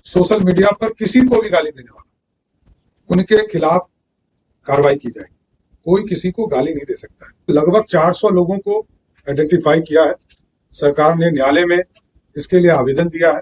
Social media पर किसी को भी गाली देने वाला, उनके खिलाफ कार्रवाई की जाएगी। कोई किसी को गाली नहीं दे सकता है। लगभग 400 लोगों को आइडेंटिफाई किया है। सरकार ने न्यायालय में इसके लिए आवेदन दिया है।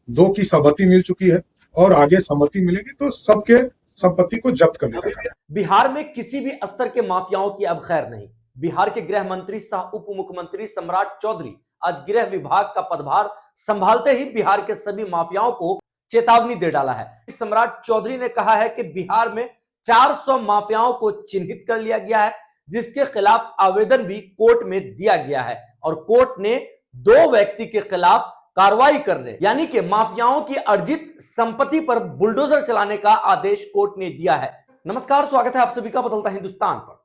2 की सहमति मिल चुकी है और आगे सहमति मिलेगी तो सबके संपत्ति को जब्त करने का कार्य। बिहार में किसी भी स्तर के माफियाओं की अब खैर नहीं। बिहार के गृह मंत्री सह उप मुख्यमंत्री सम्राट चौधरी आज गृह विभाग का पदभार संभालते ही बिहार के सभी माफियाओं को चेतावनी दे डाला है। सम्राट चौधरी ने कहा है कि बिहार में 400 माफियाओं को चिन्हित कर लिया गया है, जिसके खिलाफ आवेदन भी कोर्ट में दिया गया है और कोर्ट ने 2 व्यक्ति के खिलाफ कार्रवाई करने यानी कि माफियाओं की अर्जित संपत्ति पर बुलडोजर चलाने का आदेश कोर्ट ने दिया है। नमस्कार, स्वागत है आप सभी का बदलता हिंदुस्तान पर।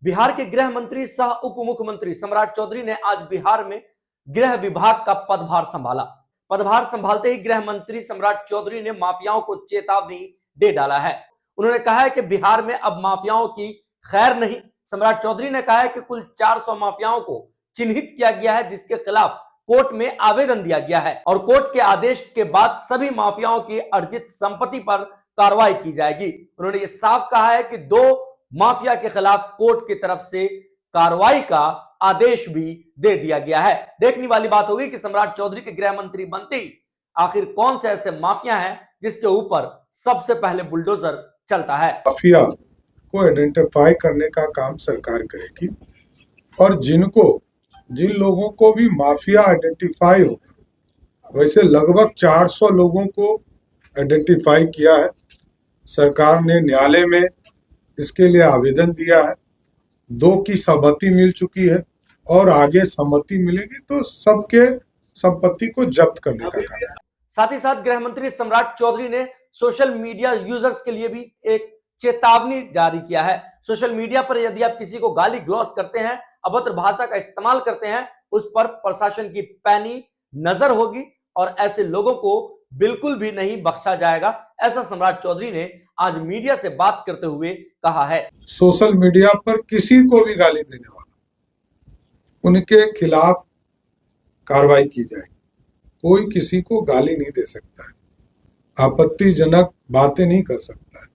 बिहार के गृह मंत्री सह उप मुख्यमंत्री सम्राट चौधरी ने आज बिहार में गृह विभाग का पदभार संभाला। पदभार संभालते ही गृह मंत्री सम्राट चौधरी ने माफियाओं को चेतावनी दे डाला है। उन्होंने कहा है कि बिहार में अब माफियाओं की खैर नहीं। सम्राट चौधरी ने कहा है कि कुल 400 माफियाओं को चिन्हित किया गया है, जिसके खिलाफ कोर्ट में आवेदन दिया गया है और कोर्ट के आदेश के बाद सभी माफियाओं की अर्जित संपत्ति पर कार्रवाई की जाएगी। उन्होंने ये साफ कहा है कि 2 माफिया के खिलाफ कोर्ट की तरफ से कार्रवाई का आदेश भी दे दिया गया है। देखने वाली बात होगी कि सम्राट चौधरी के गृह मंत्री बनते ही आखिर कौन से ऐसे माफिया हैं जिसके ऊपर सबसे पहले बुलडोजर चलता है। माफिया को आइडेंटिफाई करने का काम सरकार करेगी और जिन लोगों को भी माफिया आइडेंटिफाई होगा, वैसे लगभग 400 लोगों को आइडेंटिफाई किया है। सरकार ने न्यायालय में इसके लिए आवेदन दिया है। 2 की सहमति मिल चुकी है और आगे सहमति मिलेगी तो सबके संपत्ति को जब्त करने का कार्य। साथ ही साथ गृह मंत्री सम्राट चौधरी ने सोशल मीडिया यूजर्स के लिए भी एक चेतावनी जारी किया है। सोशल मीडिया पर यदि आप किसी को गाली ग्लॉस करते हैं, अभद्र भाषा का इस्तेमाल करते हैं, उस पर प्रशासन की पैनी नजर होगी और ऐसे लोगों को बिल्कुल भी नहीं बख्शा जाएगा। ऐसा सम्राट चौधरी ने आज मीडिया से बात करते हुए कहा है। सोशल मीडिया पर किसी को भी गाली देने वाला, उनके खिलाफ कार्रवाई की जाएगी। कोई किसी को गाली नहीं दे सकता है, आपत्तिजनक बातें नहीं कर सकता है।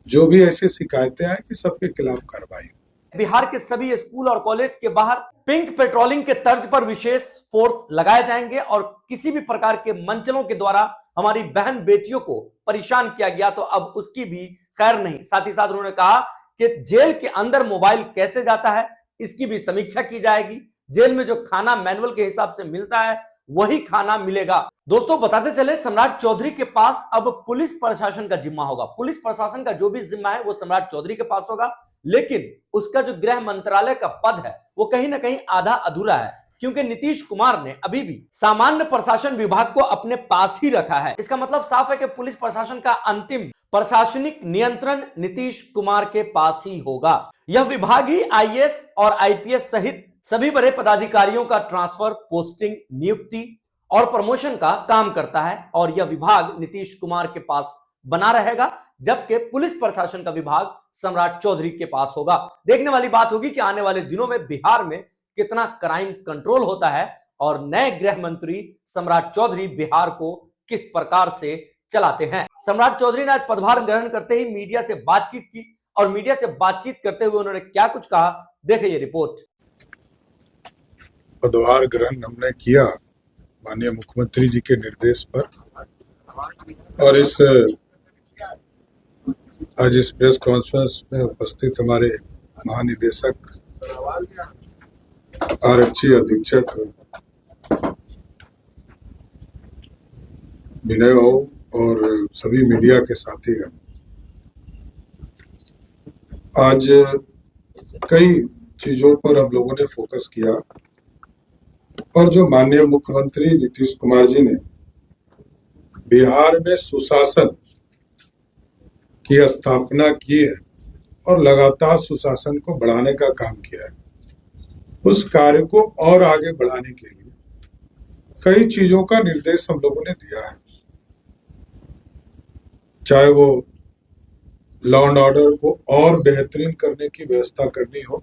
जो भी ऐसी शिकायतें आएगी सबके खिलाफ कार्रवाई। बिहार के सभी स्कूल और कॉलेज के बाहर पिंक पेट्रोलिंग के तर्ज पर विशेष फोर्स लगाए जाएंगे और किसी भी प्रकार के मंचलों के द्वारा हमारी बहन बेटियों को परेशान किया गया तो अब उसकी भी खैर नहीं। साथ ही साथ उन्होंने कहा कि जेल के अंदर मोबाइल कैसे जाता है, इसकी भी समीक्षा की जाएगी। जेल में जो खाना मैनुअल के हिसाब से मिलता है वही खाना मिलेगा। दोस्तों, बताते चले सम्राट चौधरी के पास अब पुलिस प्रशासन का जिम्मा होगा। पुलिस प्रशासन का जो भी जिम्मा है वो सम्राट चौधरी के पास होगा, लेकिन उसका जो गृह मंत्रालय का पद है वो कहीं ना कहीं आधा अधूरा है, क्योंकि नीतीश कुमार ने अभी भी सामान्य प्रशासन विभाग को अपने पास ही रखा है। इसका मतलब साफ है कि पुलिस प्रशासन का अंतिम प्रशासनिक नियंत्रण नीतीश कुमार के पास ही होगा। यह विभाग ही आईएएस और आईपीएस सहित सभी बड़े पदाधिकारियों का ट्रांसफर, पोस्टिंग, नियुक्ति और प्रमोशन का काम करता है और यह विभाग नीतीश कुमार के पास बना रहेगा, जबकि पुलिस प्रशासन का विभाग सम्राट चौधरी के पास होगा। देखने वाली बात होगी कि आने वाले दिनों में बिहार में कितना क्राइम कंट्रोल होता है और नए गृह मंत्री सम्राट चौधरी बिहार को किस प्रकार से चलाते हैं। सम्राट चौधरी ने आज पदभार ग्रहण करते ही मीडिया से बातचीत की और मीडिया से बातचीत करते हुए उन्होंने क्या कुछ कहा, देखिए ये रिपोर्ट। पदभार ग्रहण हमने किया माननीय मुख्यमंत्री जी के निर्देश पर और आज इस प्रेस कॉन्फ्रेंस में उपस्थित हमारे महानिदेशक, आरक्षी अधीक्षक विनय बाबू और सभी मीडिया के साथीगण, आज कई चीजों पर हम लोगों ने फोकस किया और जो माननीय मुख्यमंत्री नीतीश कुमार जी ने बिहार में सुशासन की स्थापना की है और लगातार सुशासन को बढ़ाने का काम किया है, उस कार्य को और आगे बढ़ाने के लिए कई चीजों का निर्देश हम लोगों ने दिया है। चाहे वो लॉ एंड ऑर्डर को और बेहतरीन करने की व्यवस्था करनी हो,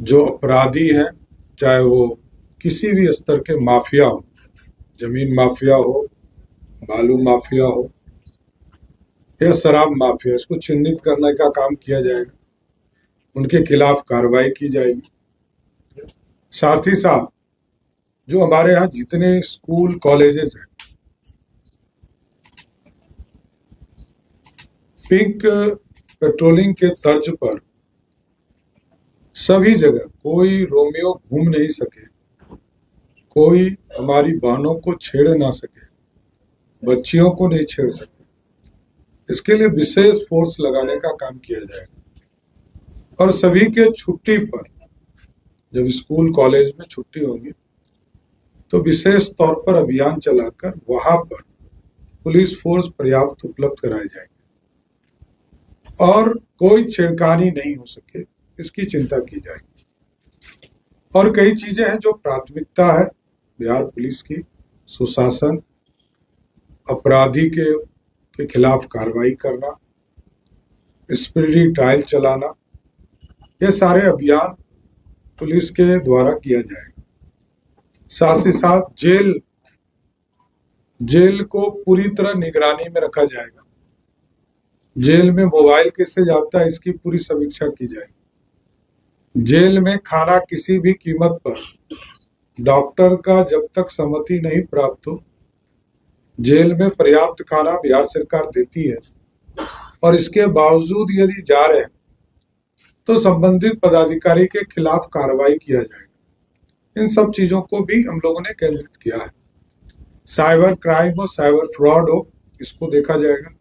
जो अपराधी हैं चाहे वो किसी भी स्तर के माफिया हो, जमीन माफिया हो, बालू माफिया हो या शराब माफिया, इसको चिन्हित करने का काम किया जाएगा, उनके खिलाफ कार्रवाई की जाएगी। साथ ही साथ जो हमारे यहाँ जितने स्कूल कॉलेजेस हैं, पिंक पेट्रोलिंग के तर्ज पर सभी जगह कोई रोमियो घूम नहीं सके, कोई हमारी बहनों को छेड़ ना सके, बच्चियों को नहीं छेड़ सके, इसके लिए विशेष फोर्स लगाने का काम किया जाएगा। और सभी के छुट्टी पर, जब स्कूल कॉलेज में छुट्टी होगी तो विशेष तौर पर अभियान चलाकर वहां पर पुलिस फोर्स पर्याप्त उपलब्ध कराए जाएंगे और कोई छेड़खानी नहीं हो सके, इसकी चिंता की जाएगी। और कई चीजें हैं जो प्राथमिकता है बिहार पुलिस की, सुशासन, अपराधी के खिलाफ कार्रवाई करना, स्पीडी ट्रायल चलाना, ये सारे अभियान पुलिस के द्वारा किया जाएगा। साथ ही साथ जेल को पूरी तरह निगरानी में रखा जाएगा। जेल में मोबाइल कैसे जाता है, इसकी पूरी समीक्षा की जाएगी। जेल में खाना किसी भी कीमत पर डॉक्टर का जब तक सहमति नहीं प्राप्त हो, जेल में पर्याप्त खाना बिहार सरकार देती है और इसके बावजूद यदि जा रहे हैं तो संबंधित पदाधिकारी के खिलाफ कार्रवाई किया जाएगा। इन सब चीजों को भी हम लोगों ने केंद्रित किया है। साइबर क्राइम हो, साइबर फ्रॉड हो, इसको देखा जाएगा।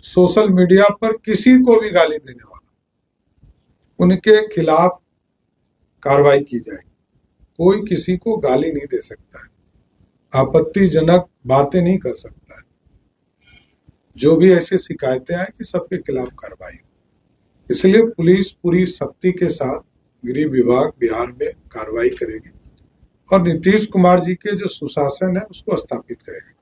सोशल मीडिया पर किसी को भी गाली देने वाला, उनके खिलाफ कार्रवाई की जाएगी। कोई किसी को गाली नहीं दे सकता है, आपत्तिजनक बातें नहीं कर सकता है। जो भी ऐसी शिकायतें आएंगी सबके खिलाफ कार्रवाई। इसलिए पुलिस पूरी सख्ती के साथ गृह विभाग बिहार में कार्रवाई करेगी और नीतीश कुमार जी के जो सुशासन है उसको स्थापित करेगी।